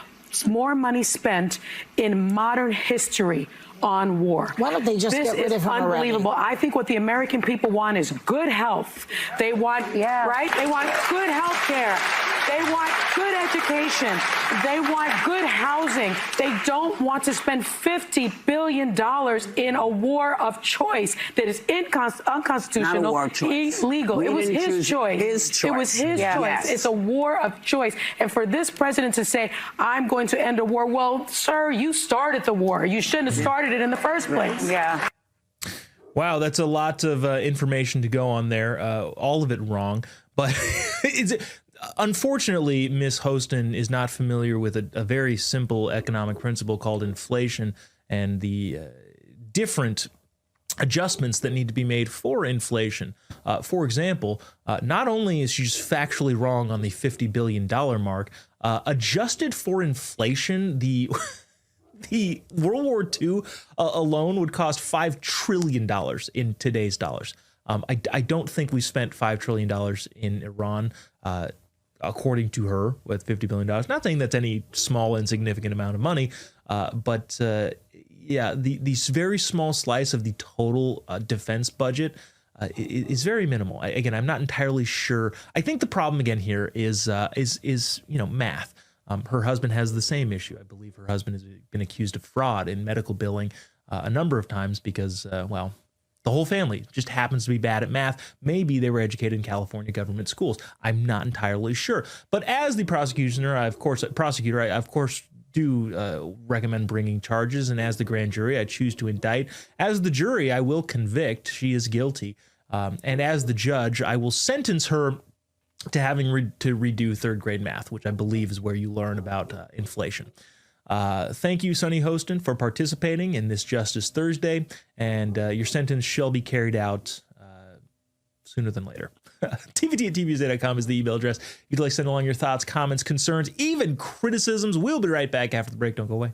more money spent in modern history on war.
Why don't they just get rid of her already?
This is unbelievable. I think what the American people want is good health. They want, right? They want good health care. They want good education. They want good housing. They don't want to spend $50 billion in a war of choice that is unconstitutional,
Not a war of choice.
illegal. It was his choice. It was his choice.
Yes.
It's a war of choice. And for this president to say, I'm going to end a war, well, sir, you started the war. You shouldn't have started it in the first place.
Yeah.
Wow, that's a lot of information to go on there. All of it wrong. But unfortunately, Ms. Hostin is not familiar with a very simple economic principle called inflation and the different adjustments that need to be made for inflation. For example, not only is she just factually wrong on the $50 billion mark, adjusted for inflation, the World War II alone would cost $5 trillion in today's dollars. I don't think we spent $5 trillion in Iran, according to her, with $50 billion. Not saying that's any small, insignificant amount of money, but the very small slice of the total defense budget is very minimal. Again, I'm not entirely sure. I think the problem again here is math. Her husband has the same issue. I believe her husband has been accused of fraud in medical billing a number of times because, the whole family just happens to be bad at math. Maybe they were educated in California government schools. I'm not entirely sure. But as the prosecutor, I of course do recommend bringing charges. And as the grand jury, I choose to indict. As the jury, I will convict. She is guilty. And as the judge, I will sentence her to having to redo third grade math, which I believe is where you learn about inflation. Thank you, Sunny Hostin, for participating in this Justice Thursday, and your sentence shall be carried out sooner than later. TPT@TPUSA.com is the email address. If you'd like to send along your thoughts, comments, concerns, even criticisms. We'll be right back after the break. Don't go away.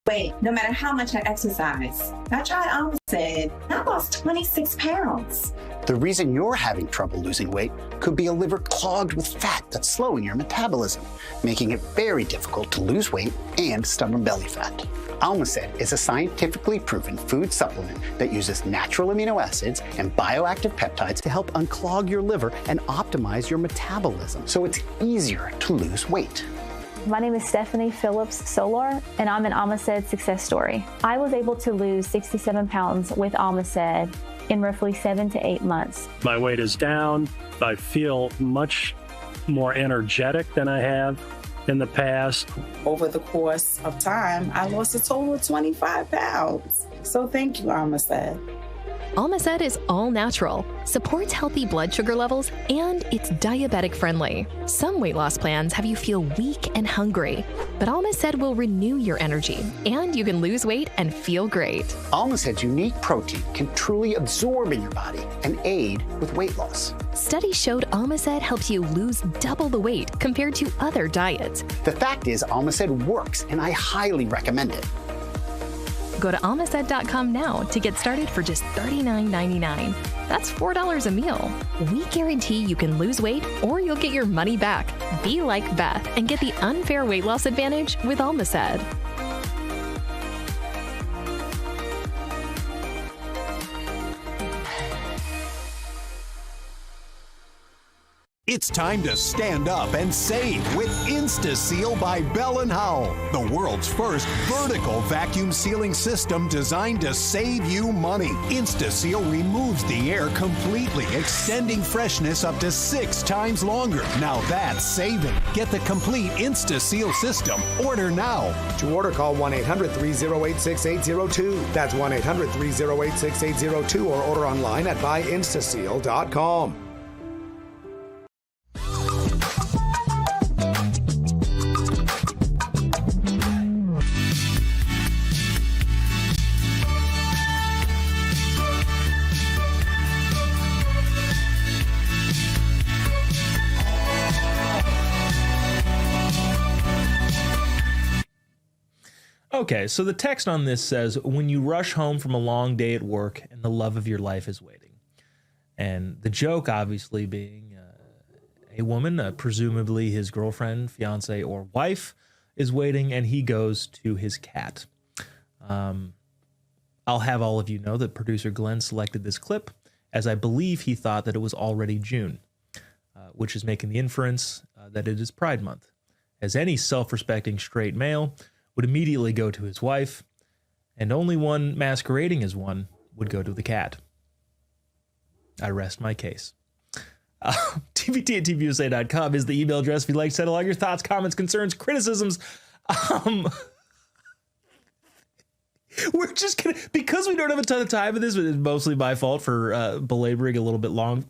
weight no matter how much I exercise. I tried Almacid, and I lost 26 pounds.
The reason you're having trouble losing weight could be a liver clogged with fat that's slowing your metabolism, making it very difficult to lose weight and stubborn belly fat. Almacid is a scientifically proven food supplement that uses natural amino acids and bioactive peptides to help unclog your liver and optimize your metabolism, so it's easier to lose weight.
My name is Stephanie Phillips Solar, and I'm an Almacid success story. I was able to lose 67 pounds with Almacid in roughly 7 to 8 months.
My weight is down. I feel much more energetic than I have in the past.
Over the course of time, I lost a total of 25 pounds. So thank you, Almacid.
Almacid is all natural, supports healthy blood sugar levels, and it's diabetic friendly. Some weight loss plans have you feel weak and hungry, but Almacid will renew your energy, and you can lose weight and feel great.
Almacid's unique protein can truly absorb in your body and aid with weight loss.
Studies showed Almacid helps you lose double the weight compared to other diets.
The fact is, Almacid works, and I highly recommend it.
Go to almacid.com now to get started for just $39.99. That's $4 a meal. We guarantee you can lose weight or you'll get your money back. Be like Beth and get the unfair weight loss advantage with Almacid.
It's time to stand up and save with InstaSeal by Bell & Howell, the world's first vertical vacuum sealing system designed to save you money. InstaSeal removes the air completely, extending freshness up to 6 times longer. Now that's saving. Get the complete InstaSeal system. Order now.
To order, call 1-800-308-6802. That's 1-800-308-6802 or order online at buyinstaseal.com.
Okay, so the text on this says, when you rush home from a long day at work and the love of your life is waiting. And the joke, obviously, being a woman, presumably his girlfriend, fiance, or wife, is waiting, and he goes to his cat. I'll have all of you know that producer Glenn selected this clip, as I believe he thought that it was already June, which is making the inference that it is Pride Month. As any self-respecting straight male would immediately go to his wife, and only one masquerading as one would go to the cat. I rest my case. TPT at TPUSA.com is the email address if you'd like to send along your thoughts, comments, concerns, criticisms. We're just gonna, because we don't have a ton of time for this, but it's mostly my fault for belaboring a little bit long.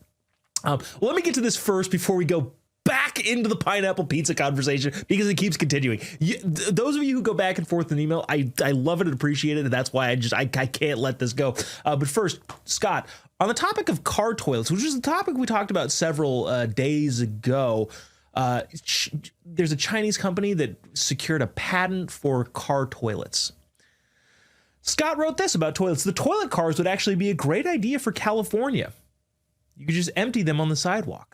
Let me get to this first before we go back into the pineapple pizza conversation, because it keeps continuing. Those of you who go back and forth in email, I love it and appreciate it, and that's why I can't let this go. But first, Scott, on the topic of car toilets, which is a topic we talked about several days ago, there's a Chinese company that secured a patent for car toilets. Scott wrote this about toilets. The toilet cars would actually be a great idea for California. You could just empty them on the sidewalk.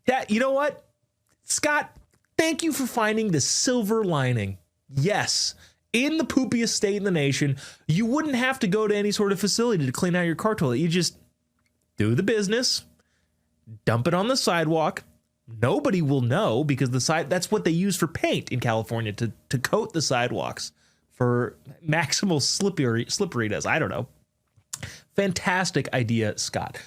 Yeah, you know what? Scott, thank you for finding the silver lining. Yes, in the poopiest state in the nation, you wouldn't have to go to any sort of facility to clean out your car toilet. You just do the business, dump it on the sidewalk. Nobody will know, because that's what they use for paint in California, to coat the sidewalks for maximal slipperiness. I don't know. Fantastic idea, Scott.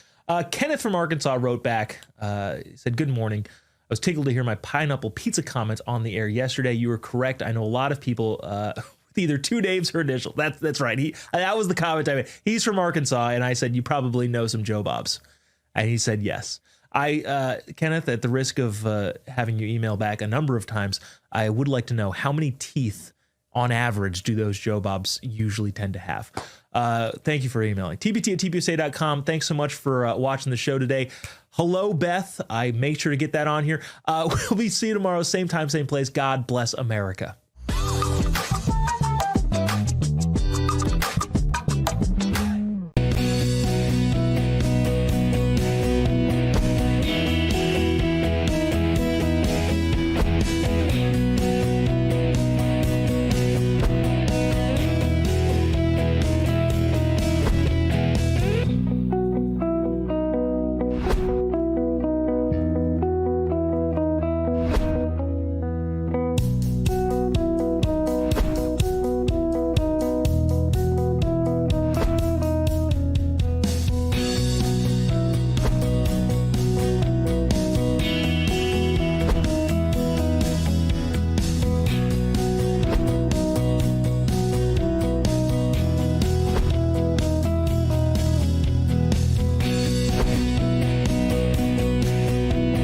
Kenneth from Arkansas wrote back, he said, good morning. I was tickled to hear my pineapple pizza comments on the air yesterday. You were correct. I know a lot of people with either 2 names or initials. That's right. That was the comment I made. He's from Arkansas, and I said, you probably know some Jobobs. And he said, yes. Kenneth, at the risk of having you email back a number of times, I would like to know, how many teeth on average do those Jobobs usually tend to have? Thank you for emailing. TPT at TPUSA.com. Thanks so much for watching the show today. Hello, Beth. I made sure to get that on here. We'll be seeing you tomorrow, same time, same place. God bless America.